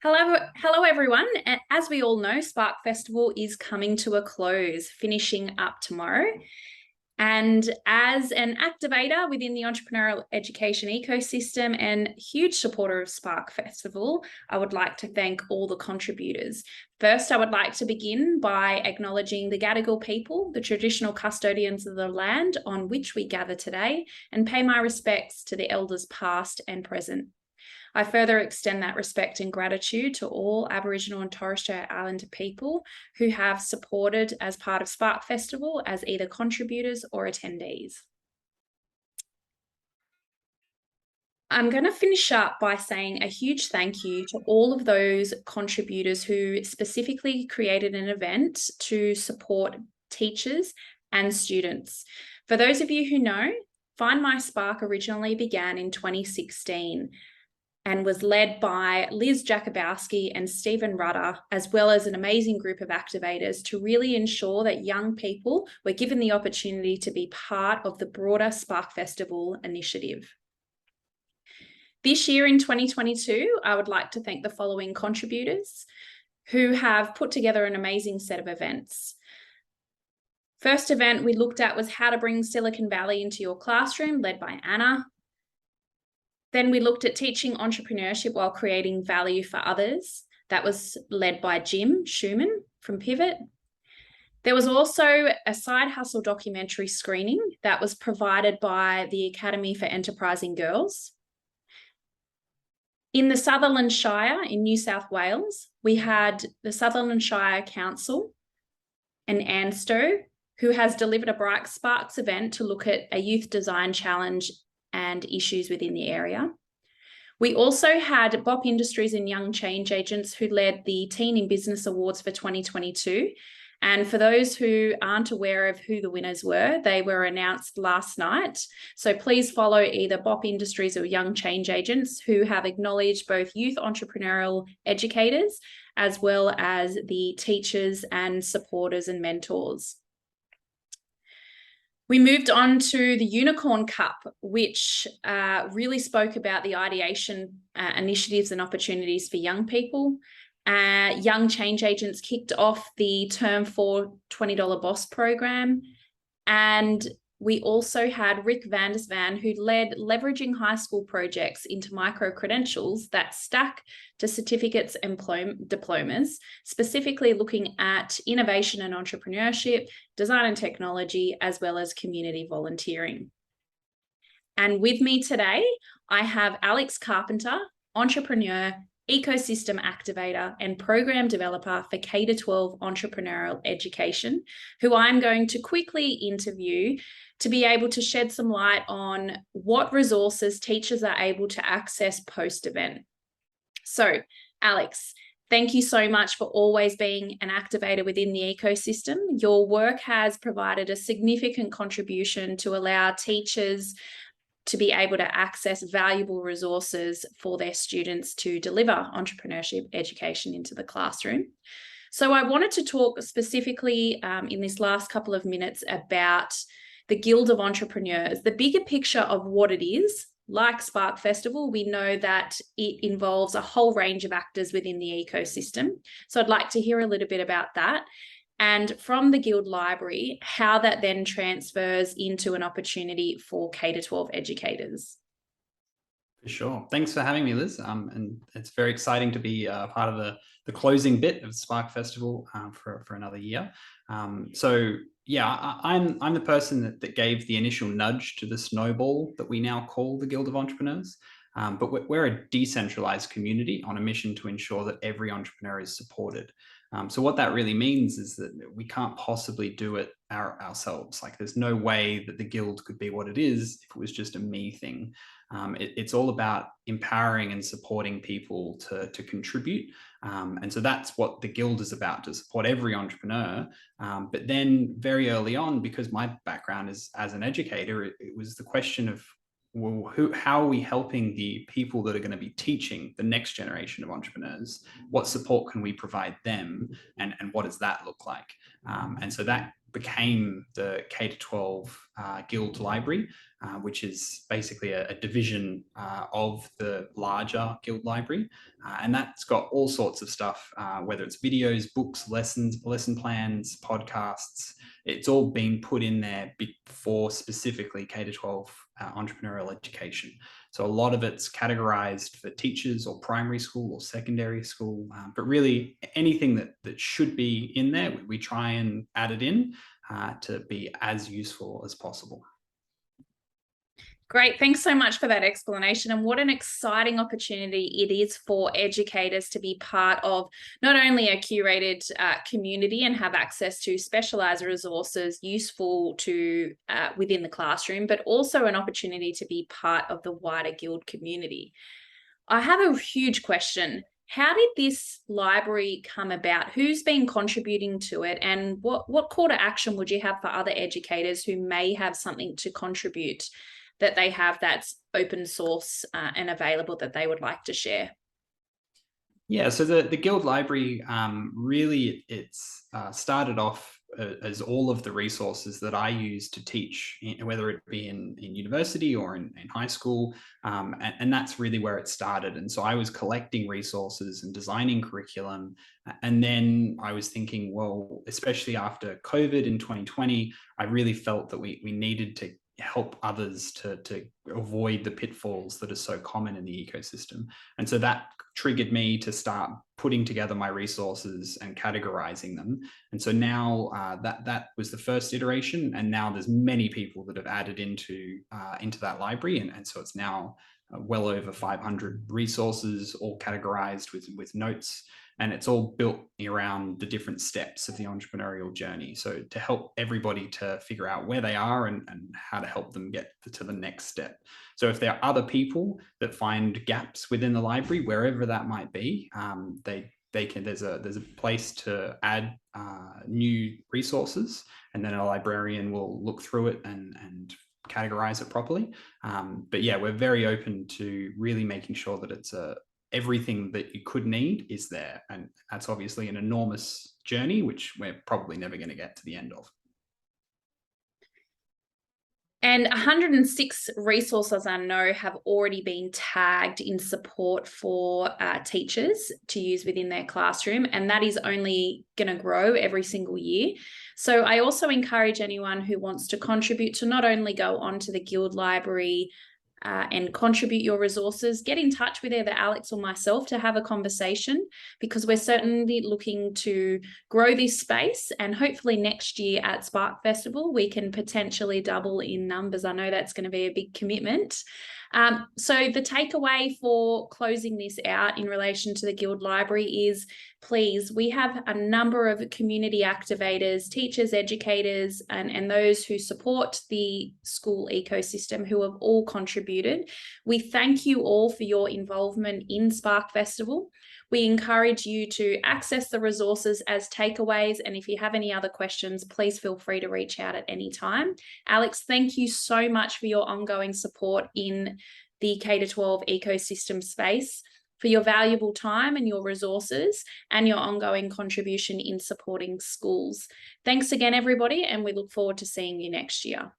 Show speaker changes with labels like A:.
A: Hello everyone. As we all know, Spark Festival is coming to a close, finishing up tomorrow. And as an activator within the entrepreneurial education ecosystem and huge supporter of Spark Festival, I would like to thank all the contributors. First, I would like to begin by acknowledging the Gadigal people, the traditional custodians of the land on which we gather today, and pay my respects to the elders past and present. I further extend that respect and gratitude to all Aboriginal and Torres Strait Islander people who have supported as part of Spark Festival as either contributors or attendees. I'm going to finish up by saying a huge thank you to all of those contributors who specifically created an event to support teachers and students. For those of you who know, Find My Spark originally began in 2016. And was led by Liz Jakubowski and Stephen Rudder, as well as an amazing group of activators to really ensure that young people were given the opportunity to be part of the broader Spark Festival initiative. This year in 2022, I would like to thank the following contributors who have put together an amazing set of events. First event we looked at was how to bring Silicon Valley into your classroom, led by Anna. Then we looked at teaching entrepreneurship while creating value for others. That was led by Jim Schumann from Pivot. There was also a side hustle documentary screening that was provided by the Academy for Enterprising Girls. In the Sutherland Shire in New South Wales, we had the Sutherland Shire Council and ANSTO, who has delivered a Bright Sparks event to look at a youth design challenge and issues within the area. We also had BOP Industries and Young Change Agents who led the Teen in Business Awards for 2022. And for those who aren't aware of who the winners were, they were announced last night. So please follow either BOP Industries or Young Change Agents who have acknowledged both youth entrepreneurial educators as well as the teachers and supporters and mentors. We moved on to the Unicorn Cup, which really spoke about the ideation initiatives and opportunities for young people. Young Change Agents kicked off the Term 4 $20 Boss program. And we also had Rick Vandersvan, who led leveraging high school projects into micro-credentials that stack to certificates and diplomas, specifically looking at innovation and entrepreneurship, design and technology, as well as community volunteering. And with me today, I have Alex Carpenter, entrepreneur, ecosystem activator and program developer for K-12 entrepreneurial education, who I'm going to quickly interview to be able to shed some light on what resources teachers are able to access post-event. So, Alex, thank you so much for always being an activator within the ecosystem. Your work has provided a significant contribution to allow teachers to be able to access valuable resources for their students to deliver entrepreneurship education into the classroom. So I wanted to talk specifically in this last couple of minutes about the Guild of Entrepreneurs, the bigger picture of what it is. Like Spark Festival, we know that it involves a whole range of actors within the ecosystem. So I'd like to hear a little bit about that. And from the Guild Library, how that then transfers into an opportunity for K-12 educators.
B: For sure. Thanks for having me, Liz. And it's very exciting to be part of the closing bit of Spark Festival for another year. So yeah, I'm the person that gave the initial nudge to the snowball that we now call the Guild of Entrepreneurs. But we're a decentralized community on a mission to ensure that every entrepreneur is supported. So what that really means is that we can't possibly do it ourselves. Like there's no way that the Guild could be what it is if it was just a me thing. It's all about empowering and supporting people to contribute. And so that's what the Guild is about, to support every entrepreneur. But then very early on, because my background is as an educator, it was the question of, well, how are we helping the people that are going to be teaching the next generation of entrepreneurs? What support can we provide them? And what does that look like? And so that became the K-12 Guild Library, which is basically a division of the larger Guild Library. And that's got all sorts of stuff, whether it's videos, books, lessons, lesson plans, podcasts. It's all been put in there for specifically K-12 entrepreneurial education. So a lot of it's categorized for teachers or primary school or secondary school, but really anything that should be in there, we try and add it in to be as useful as possible.
A: Great. Thanks so much for that explanation. And what an exciting opportunity it is for educators to be part of not only a curated community and have access to specialized resources useful to within the classroom, but also an opportunity to be part of the wider Guild community. I have a huge question. How did this library come about? Who's been contributing to it? And what call to action would you have for other educators who may have something to contribute that they have that's open source and available that they would like to share?
B: Yeah, so the Guild Library, really it's started off as all of the resources that I use to teach, whether it be in university or in high school, and that's really where it started. And so I was collecting resources and designing curriculum, and then I was thinking, well, especially after COVID in 2020, I really felt that we needed to help others to avoid the pitfalls that are so common in the ecosystem. And so that triggered me to start putting together my resources and categorizing them. And so now that was the first iteration, and now there's many people that have added into that library, and so it's now well over 500 resources, all categorized with notes, and it's all built around the different steps of the entrepreneurial journey. So to help everybody to figure out where they are and how to help them get to the next step. So if there are other people that find gaps within the library, wherever that might be, they can, there's a place to add new resources, and then a librarian will look through it and categorize it properly. But yeah, we're very open to really making sure that it's everything that you could need is there. And that's obviously an enormous journey, which we're probably never going to get to the end of.
A: And 106 resources I know have already been tagged in support for teachers to use within their classroom, and that is only going to grow every single year. So I also encourage anyone who wants to contribute to not only go onto the Guild Library and contribute your resources, get in touch with either Alex or myself to have a conversation, because we're certainly looking to grow this space, and hopefully next year at Spark Festival we can potentially double in numbers. I know that's going to be a big commitment. So the takeaway for closing this out in relation to the Guild Library is, please, we have a number of community activators, teachers, educators, and those who support the school ecosystem who have all contributed. We thank you all for your involvement in Spark Festival. We encourage you to access the resources as takeaways, and if you have any other questions, please feel free to reach out at any time. Alex, thank you so much for your ongoing support in the K-12 ecosystem space, for your valuable time and your resources, and your ongoing contribution in supporting schools. Thanks again, everybody, and we look forward to seeing you next year.